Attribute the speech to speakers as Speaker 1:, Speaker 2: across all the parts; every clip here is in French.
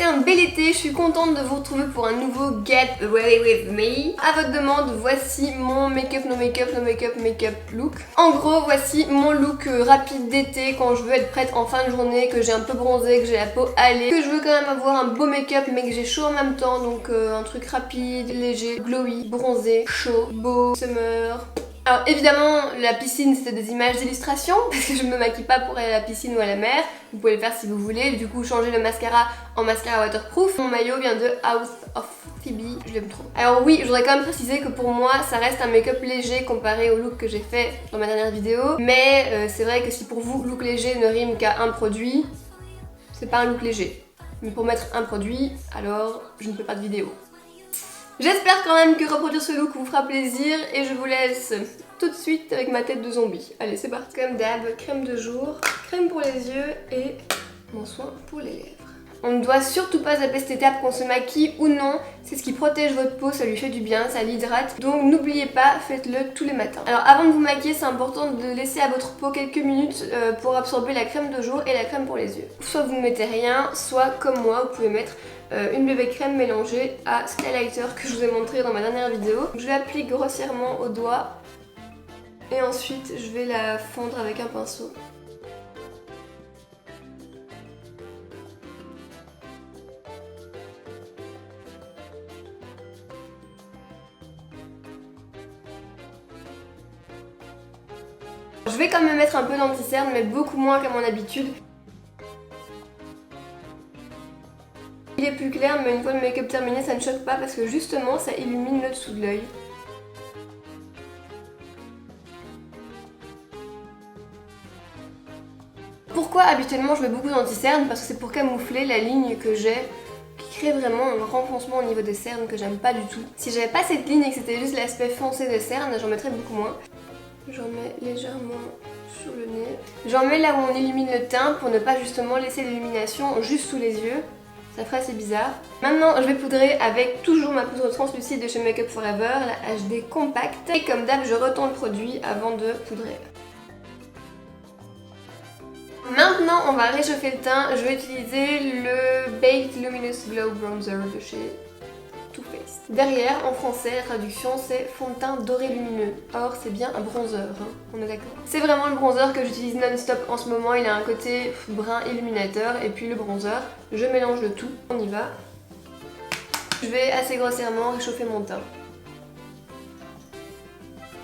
Speaker 1: passé un bel été, je suis contente de vous retrouver pour un nouveau Get Ready With Me. À votre demande, voici mon make-up, no make-up, no make-up, make-up look. En gros, voici mon look rapide d'été quand je veux être prête en fin de journée, que j'ai un peu bronzé, que j'ai la peau hâlée, que je veux quand même avoir un beau make-up mais que j'ai chaud en même temps, donc un truc rapide, léger, glowy, bronzé, chaud, beau, summer. Alors évidemment la piscine c'était des images d'illustration parce que je me maquille pas pour aller à la piscine ou à la mer. Vous pouvez le faire si vous voulez, du coup changer le mascara en mascara waterproof. Mon maillot vient de House of Phoebe, je l'aime trop. Alors oui, je voudrais quand même préciser que pour moi ça reste un make-up léger comparé au look que j'ai fait dans ma dernière vidéo. Mais c'est vrai que si pour vous look léger ne rime qu'à un produit, c'est pas un look léger. Mais pour mettre un produit, alors je ne fais pas de vidéo. J'espère quand même que reproduire ce look vous fera plaisir et je vous laisse tout de suite avec ma tête de zombie. Allez, c'est parti. Comme d'hab, crème de jour, crème pour les yeux et mon soin pour les lèvres. On ne doit surtout pas zapper cette étape qu'on se maquille ou non, c'est ce qui protège votre peau, ça lui fait du bien, ça l'hydrate. Donc n'oubliez pas, faites-le tous les matins. Alors avant de vous maquiller, c'est important de laisser à votre peau quelques minutes pour absorber la crème de jour et la crème pour les yeux. Soit vous ne mettez rien, soit comme moi, vous pouvez mettre une bébé crème mélangée à Skylighter que je vous ai montré dans ma dernière vidéo. Je l'applique grossièrement au doigt et ensuite je vais la fondre avec un pinceau. Je vais quand même mettre un peu d'anti-cerne mais beaucoup moins qu'à mon habitude. Il est plus clair mais une fois le make-up terminé ça ne choque pas parce que justement ça illumine le dessous de l'œil. Pourquoi habituellement je mets beaucoup d'anti-cerne? Parce que c'est pour camoufler la ligne que j'ai qui crée vraiment un renfoncement au niveau des cernes que j'aime pas du tout. Si j'avais pas cette ligne et que c'était juste l'aspect foncé des cernes, j'en mettrais beaucoup moins. J'en mets légèrement sur le nez. J'en mets là où on illumine le teint pour ne pas justement laisser l'illumination juste sous les yeux. Ça ferait assez bizarre. Maintenant, je vais poudrer avec toujours ma poudre translucide de chez Make Up For Ever, la HD Compact. Et comme d'hab, je retends le produit avant de poudrer. Maintenant, on va réchauffer le teint. Je vais utiliser le Baked Luminous Glow Bronzer de chez Too Faced. Derrière, en français, la traduction c'est fond de teint doré lumineux. Or, c'est bien un bronzer, hein, on est d'accord. C'est vraiment le bronzer que j'utilise non-stop en ce moment. Il a un côté brun illuminateur et puis le bronzer. Je mélange le tout, on y va. Je vais assez grossièrement réchauffer mon teint.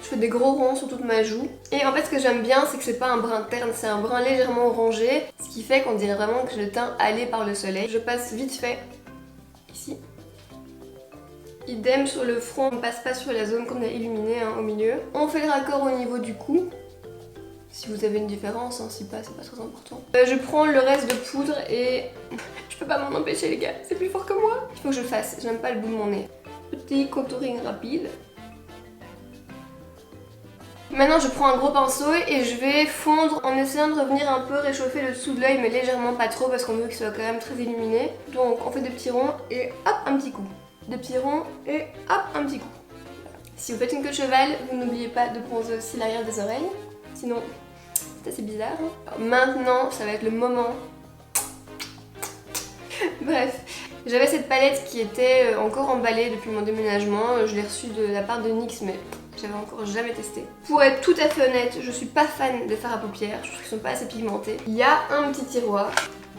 Speaker 1: Je fais des gros ronds sur toute ma joue. Et en fait ce que j'aime bien c'est que c'est pas un brun terne, c'est un brun légèrement orangé. Ce qui fait qu'on dirait vraiment que j'ai le teint hâlé par le soleil. Je passe vite fait ici. Idem sur le front, on passe pas sur la zone qu'on a illuminée hein, au milieu. On fait le raccord au niveau du cou. Si vous avez une différence, hein, si pas, c'est pas très important. Je prends le reste de poudre et je peux pas m'en empêcher les gars, c'est plus fort que moi. Il faut que je le fasse, j'aime pas le bout de mon nez. Petit contouring rapide. Maintenant je prends un gros pinceau et je vais fondre en essayant de revenir un peu réchauffer le dessous de l'œil mais légèrement pas trop parce qu'on veut qu'il soit quand même très illuminé. Donc on fait des petits ronds et hop un petit coup. Des petits ronds et hop un petit coup. Si vous faites une queue de cheval, vous n'oubliez pas de bronzer aussi l'arrière des oreilles. Sinon c'est assez bizarre. Alors, maintenant ça va être le moment. Bref. J'avais cette palette qui était encore emballée depuis mon déménagement. Je l'ai reçue de la part de NYX mais j'avais encore jamais testé. Pour être tout à fait honnête, je suis pas fan des fards à paupières, je trouve qu'ils sont pas assez pigmentés. Il y a un petit tiroir.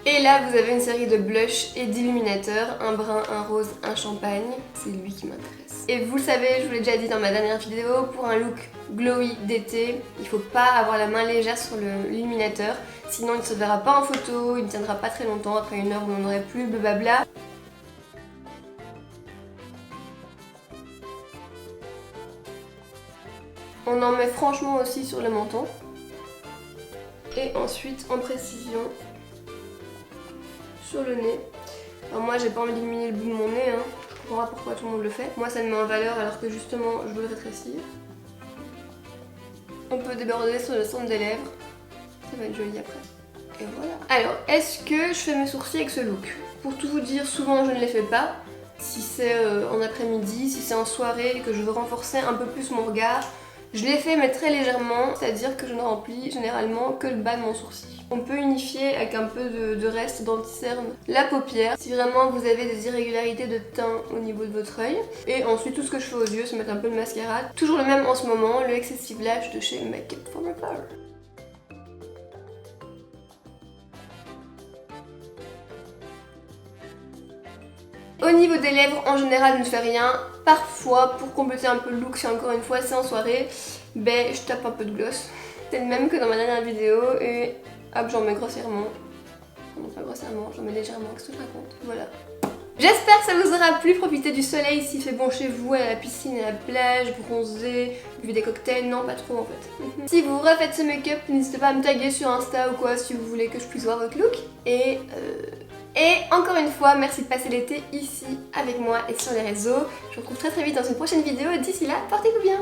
Speaker 1: Et là vous avez une série de blushs et d'illuminateurs, un brun, un rose, un champagne. C'est lui qui m'intéresse. Et vous le savez, je vous l'ai déjà dit dans ma dernière vidéo, pour un look glowy d'été, il faut pas avoir la main légère sur l'illuminateur. Sinon il ne se verra pas en photo, il ne tiendra pas très longtemps, après une heure vous n'en aurez plus le blabla. On en met franchement aussi sur le menton. Et ensuite en précision sur le nez. Alors moi j'ai pas envie d'illuminer le bout de mon nez, hein. Je comprends pas pourquoi tout le monde le fait. Moi ça me met en valeur alors que justement je veux le rétrécir. On peut déborder sur le centre des lèvres. Ça va être joli après. Et voilà. Alors, est-ce que je fais mes sourcils avec ce look? Pour tout vous dire, souvent je ne les fais pas. Si c'est en après-midi, si c'est en soirée et que je veux renforcer un peu plus mon regard, je les fais mais très légèrement, c'est-à-dire que je ne remplis généralement que le bas de mon sourcil. On peut unifier avec un peu de reste d'anti-cerne la paupière si vraiment vous avez des irrégularités de teint au niveau de votre œil. Et ensuite tout ce que je fais aux yeux, c'est mettre un peu de mascara. Toujours le même en ce moment, le Excessive Lash de chez Make Up For Forever. Au niveau des lèvres, en général, je ne fais rien. Parfois, pour compléter un peu le look, si encore une fois c'est en soirée, ben je tape un peu de gloss. C'est le même que dans ma dernière vidéo et hop, j'en mets grossièrement. Non, pas grossièrement, j'en mets légèrement, qu'est-ce que je raconte? Voilà. J'espère que ça vous aura plu, profitez du soleil s'il fait bon chez vous, à la piscine, à la plage, bronzer, buvez des cocktails, non pas trop en fait. Si vous refaites ce make-up, n'hésitez pas à me taguer sur Insta ou quoi si vous voulez que je puisse voir votre look. Et encore une fois, merci de passer l'été ici avec moi et sur les réseaux. Je vous retrouve très vite dans une prochaine vidéo et d'ici là, portez-vous bien.